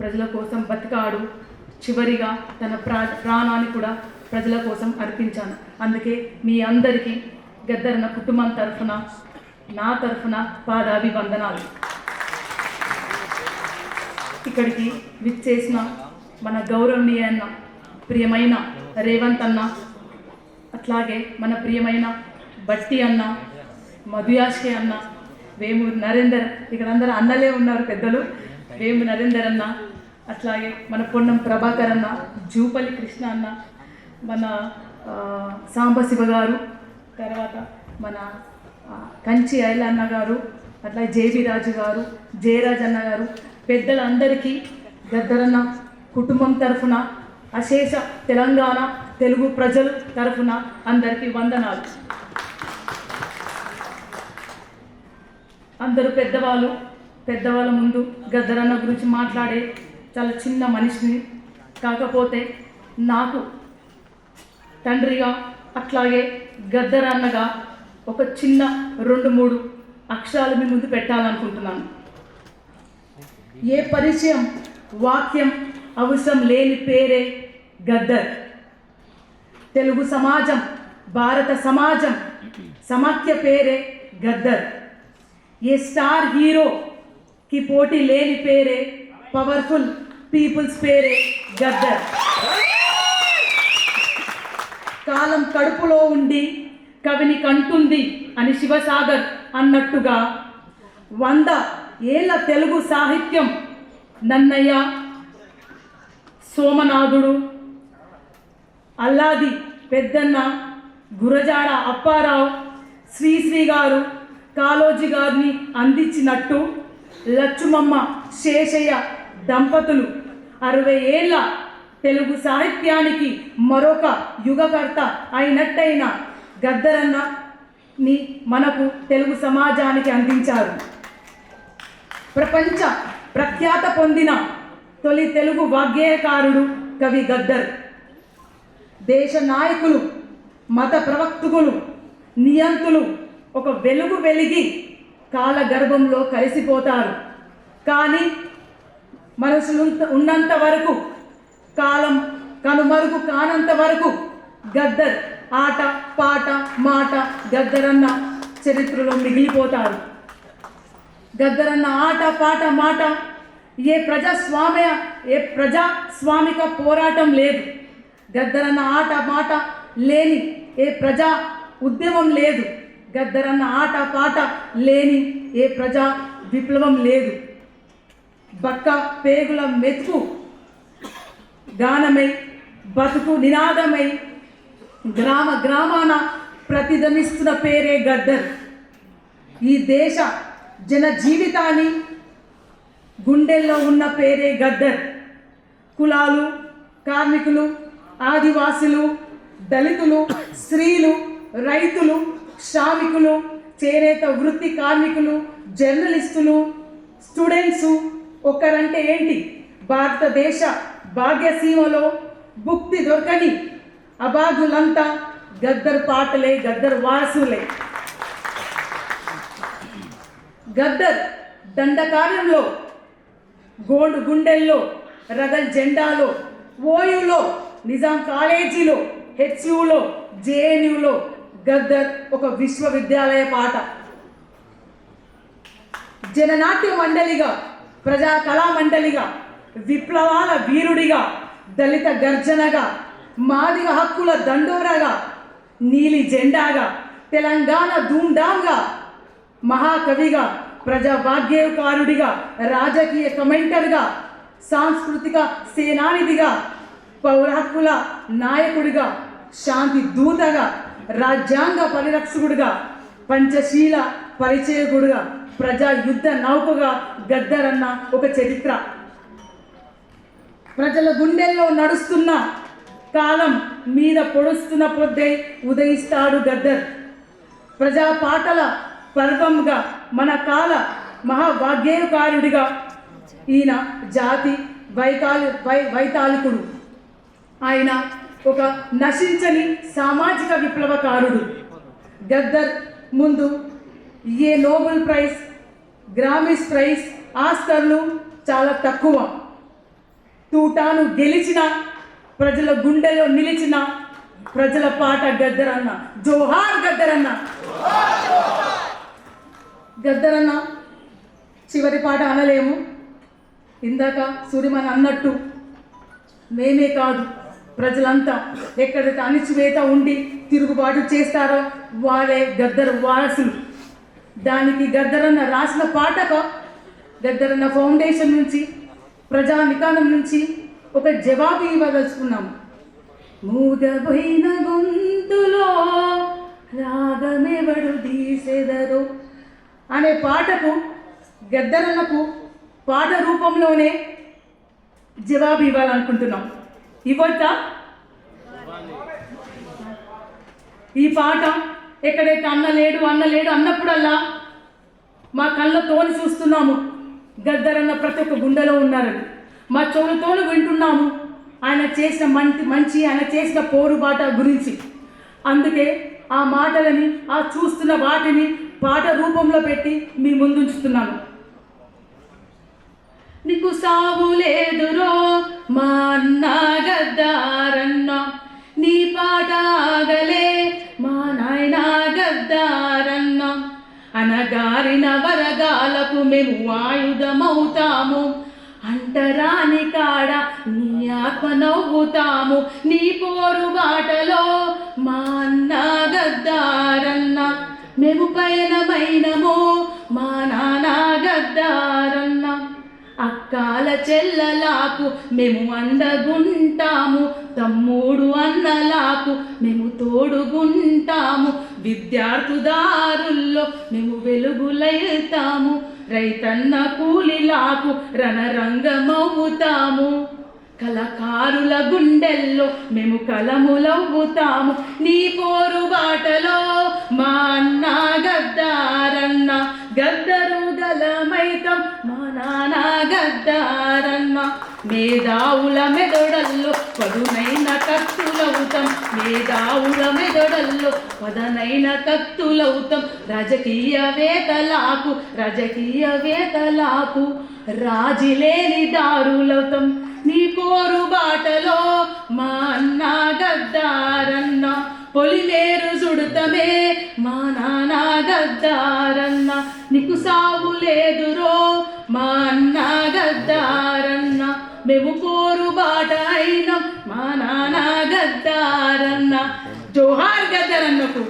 ప్రజల కోసం బతికాడు. చివరిగా తన ప్రాణాన్ని కూడా ప్రజల కోసం అర్పించాను. అందుకే మీ అందరికీ గద్దరన్న కుటుంబం తరఫున, నా తరఫున పాదాభివందనాలు. ఇక్కడికి విచ్చేసిన మన గౌరవనీయ అన్న, ప్రియమైన రేవంత్ అన్న, అట్లాగే మన ప్రియమైన బట్టి అన్న, మధుయాషే అన్న, వేమూరి నరేందర్, ఇక్కడ అందరూ అన్నలే ఉన్నారు పెద్దలు, వేమూరి నరేందర్ అన్న, అట్లాగే మన పొన్నం ప్రభాకర్ అన్న, జూపల్లి కృష్ణ అన్న, మన సాంబశివ గారు, తర్వాత మన కంచి ఐల అన్న గారు, అట్లా జేబీ రాజు గారు, జయరాజ్ అన్న గారు, పెద్దలందరికీ గద్దరన్న కుటుంబం తరఫున, అశేష తెలంగాణ తెలుగు ప్రజలు తరఫున అందరికీ వందనాలు. అందరూ పెద్దవాళ్ళ ముందు గద్దరన్న గురించి మాట్లాడే చాలా చిన్న మనిషిని. కాకపోతే నాకు తండ్రిగా, అట్లాగే గద్దరన్నగా ఒక చిన్న 2-3 అక్షరాలు మీ ముందు పెట్టాలనుకుంటున్నాను. ఏ పరిచయం, వాక్యం అవసరం లేని పేరే గద్దర్. తెలుగు సమాజం, భారత సమాజం సమాఖ్య పేరే గద్దర్. ఏ స్టార్ హీరోకి పోటీ లేని పేరే, పవర్ఫుల్ పీపుల్స్ పేరే గద్దర్. కాలం కడుపులో ఉండి కవిని కంటుంది అని శివసాగర్ అన్నట్టుగా 100 ఏళ్ల తెలుగు సాహిత్యం నన్నయ్య, సోమనాథుడు, అల్లాది పెద్దన్న, గురజాడ అప్పారావు, శ్రీశ్రీ గారు, కాళోజీ గారిని అందించినట్టు లచ్చుమమ్మ శేషయ్య దంపతులు 60 ఏళ్ల తెలుగు సాహిత్యానికి మరొక యుగకర్త అయినట్టయిన గద్దరన్నని మనకు తెలుగు సమాజానికి అందించారు. ప్రపంచ ప్రఖ్యాత పొందిన తొలి తెలుగు వాగ్గేయకారుడు కవి గద్దర్. దేశ నాయకులు, మత ప్రవక్తకులు, నియంతులు ఒక వెలుగు వెలిగి కాలగర్భంలో కలిసిపోతారు. కానీ మనసులు ఉన్నంత వరకు, కాలం కనుమరుగు కానంత వరకు గద్దర్ ఆట, పాట, మాట గద్దరన్న చరిత్రలో మిగిలిపోతారు. గద్దరన్న ఆట, పాట, మాట ఏ ప్రజాస్వామిక పోరాటం లేదు. గద్దరన్న ఆట, మాట లేని ఏ ప్రజా ఉద్యమం లేదు. గద్దరన్న ఆట, పాట లేని ఏ ప్రజా విప్లవం లేదు. బక్క పేగుల మెతుకు గానమై, బతుకు నినాదమై గ్రామ గ్రామాన ప్రతిధ్వనిస్తున్న పేరే గద్దర్. ఈ దేశ జన జీవితాన్ని గుండెల్లో ఉన్న పేరే గద్దర్. కులాలు, కార్మికులు, ఆదివాసులు, దళితులు, స్త్రీలు, రైతులు, శ్రామికులు, చేనేత వృత్తి కార్మికులు, జర్నలిస్టులు, స్టూడెంట్సు ఒక్కరంటే ఏంటి, భారతదేశ భాగ్యసీమలో భుక్తి దొరకని అబాధులంతా గద్దర్ పాటలే, గద్దర్ వారసులే. గద్దర్ దండకార్యంలో, గోండు గుండెల్లో, రగల్ జెండాలో, ఓయూలో, నిజాం కాలేజీలో, హెచ్యులో, జేఎన్యులో గద్దర్ ఒక విశ్వవిద్యాలయ పాట. జననాట్య మండలిగా, ప్రజా కళా మండలిగా, విప్లవాల వీరుడిగా, దళిత గర్జనగా, మాదిగ హక్కుల దండోరగా, నీలి జెండాగా, తెలంగాణ ధూమ్ధామ్గా, మహాకవిగా, ప్రజా వాగ్గేయకారుడిగా, రాజకీయ కమెంటర్గా, సాంస్కృతిక సేనానిధిగా, పౌర హక్కుల నాయకుడిగా, శాంతి దూతగా, రాజ్యాంగ పరిరక్షకుడిగా, పంచశీల పరిచయకుడిగా, ప్రజా యుద్ధ నౌకగా గద్దరన్న ఒక చరిత్ర. ప్రజల గుండెల్లో నడుస్తున్న, కాలం మీద పొడుస్తున్న పొద్దే ఉదయిస్తాడు గద్దర్. ప్రజా పాటల పర్వంగా, మన కాల మహావాగ్గేయకారుడిగా ఈయన జాతి వైతాళికుడు. ఆయన ఒక నశించని సామాజిక విప్లవకారుడు. గద్దర్ ముందు ఏ నోబెల్ ప్రైజ్, గ్రామీస్ ప్రైజ్, ఆస్కర్లు చాలా తక్కువ. తూటాను గెలిచిన ప్రజల గుండెలో నిలిచిన ప్రజల పాట గద్దరన్న. జోహార్ గద్దరన్న. గద్దరన్న చివరి పాట అనలేము. ఇందాక సూర్యమని అన్నట్టు మేమే కాదు, ప్రజలంతా ఎక్కడైతే అణిచివేత ఉండి తిరుగుబాటు చేస్తారో వారే గద్దర్ వారసులు. దానికి గద్దరన్న రాసిన పాటగా గద్దరన్న ఫౌండేషన్ నుంచి, ప్రజానికానం నుంచి ఒక జవాబు ఇవ్వదలుచుకున్నాము. మూగబోయిన గొంతులో రాగమెవడు తీసెదరో అనే పాటకు గద్దరన్నకు పాట రూపంలోనే జవాబు ఇవ్వాలనుకుంటున్నాం. ఇవ్వచ్చా? ఈ పాట ఎక్కడైతే అన్నలేడు అన్నప్పుడల్లా మా కళ్ళతోని చూస్తున్నాము గద్దరన్న ప్రతి ఒక్క గుండెలో ఉన్నారని, మా చెవులతోని వింటున్నాము ఆయన చేసిన మంచి ఆయన చేసిన పోరుబాట గురించి. అందుకే ఆ మాటలని, ఆ చూస్తున్న వాటిని పాట రూపంలో పెట్టి మీ ముందుంచుతున్నాను. నీకు సావు లేదురో మా అన్న గద్దారన్న, నీ పాట ఆగలే మా నాయన గద్దారన్న. అనగారిన వరగాలకు మేము ఆయుధమవుతాము, అంటరాని కాడ నీ ఆత్మ నవ్వుతాము. నీ పోరు బాటలో మా అన్న గద్దారన్న, మేము పయనమైనము మా నాన్న గద్దారన్న. అక్కాల చెల్లలాకు మేము అండగుంటాము, తమ్ముడు అన్నలాకు మేము తోడుగుంటాము. విద్యార్థుదారుల్లో మేము వెలుగులైతాము, రైతన్న కూలిలాకు రణరంగమవుతాము. కళాకారుల గుండెల్లో మేము కలములవుతాము. నీ పోరు బాటలో మా అన్న గద్దారన్న, గద్దరు గలమైతం మా నాన్న గద్దారన్న. మేధావుల మెదడల్లో పదునైన కత్తులవుతాం, మేధావుల మెదడల్లో పదనైన కత్తులవుతాం. రాజకీయవేత్తలకు రాజీలేని దారులవుతాం. నీ పోరు బాటలో మా అన్న గద్దారన్న, పొలిమేరు సుడుతమే మా నాన్న గద్దారన్న. నీకు సావు లేదురో మా అన్న గద్దారన్న, మేము పోరు బాట అయినాం మా నాన్న గద్దారన్న. జోహార్ గద్దరన్నకు.